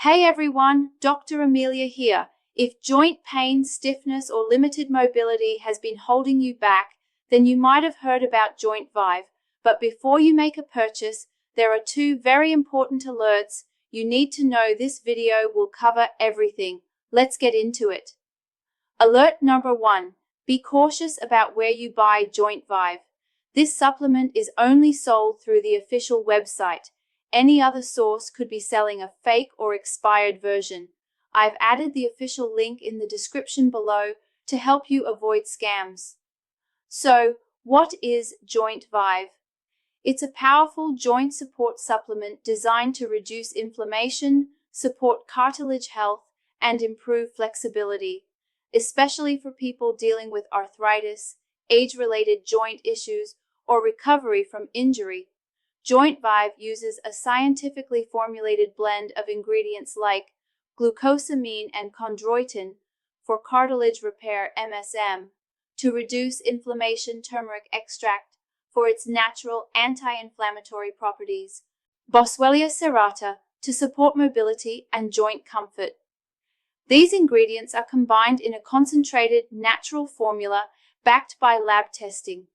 Hey everyone, Dr. Amelia here. If joint pain, stiffness, or limited mobility has been holding you back, then you might have heard about Jointvive. But before you make a purchase, there are two very important alerts you need to know. This video will cover everything. Let's get into it. Alert number 1. Be cautious about where you buy Jointvive. This supplement is only sold through the official website. Any other source could be selling a fake or expired version. I've added the official link in the description below to help you avoid scams. So, what is Jointvive? It's a powerful joint support supplement designed to reduce inflammation, support cartilage health, and improve flexibility, especially for people dealing with arthritis, age-related joint issues, or recovery from injury. Jointvive uses a scientifically formulated blend of ingredients like glucosamine and chondroitin for cartilage repair (MSM), to reduce inflammation, turmeric extract for its natural anti-inflammatory properties, Boswellia serrata to support mobility and joint comfort. These ingredients are combined in a concentrated, natural formula backed by lab testing.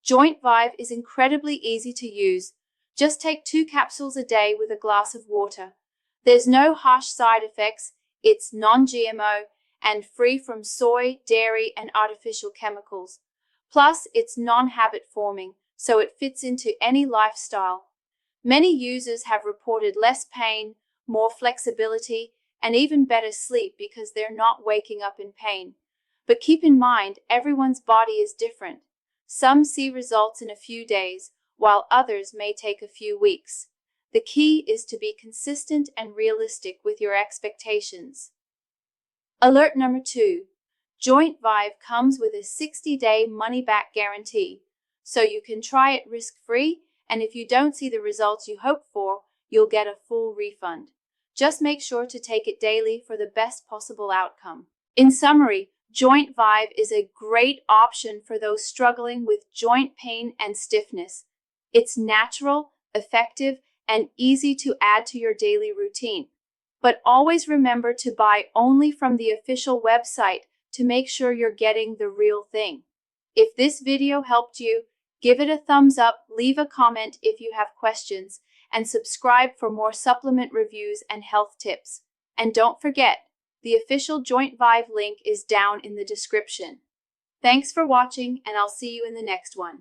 Jointvive is incredibly easy to use. Just take 2 capsules a day with a glass of water. There's no harsh side effects, it's non-GMO and free from soy, dairy, and artificial chemicals. Plus, it's non-habit forming, so it fits into any lifestyle. Many users have reported less pain, more flexibility, and even better sleep because they're not waking up in pain. But keep in mind, everyone's body is different. Some see results in a few days, while others may take a few weeks. The key is to be consistent and realistic with your expectations. Alert number 2. Jointvive comes with a 60-day money-back guarantee, so you can try it risk-free, and if you don't see the results you hope for, you'll get a full refund. Just make sure to take it daily for the best possible outcome. In summary, Jointvive is a great option for those struggling with joint pain and stiffness. It's natural, effective, and easy to add to your daily routine. But always remember to buy only from the official website to make sure you're getting the real thing. If this video helped you, give it a thumbs up, leave a comment if you have questions, and subscribe for more supplement reviews and health tips. And don't forget, the official Jointvive link is down in the description. Thanks for watching, and I'll see you in the next one.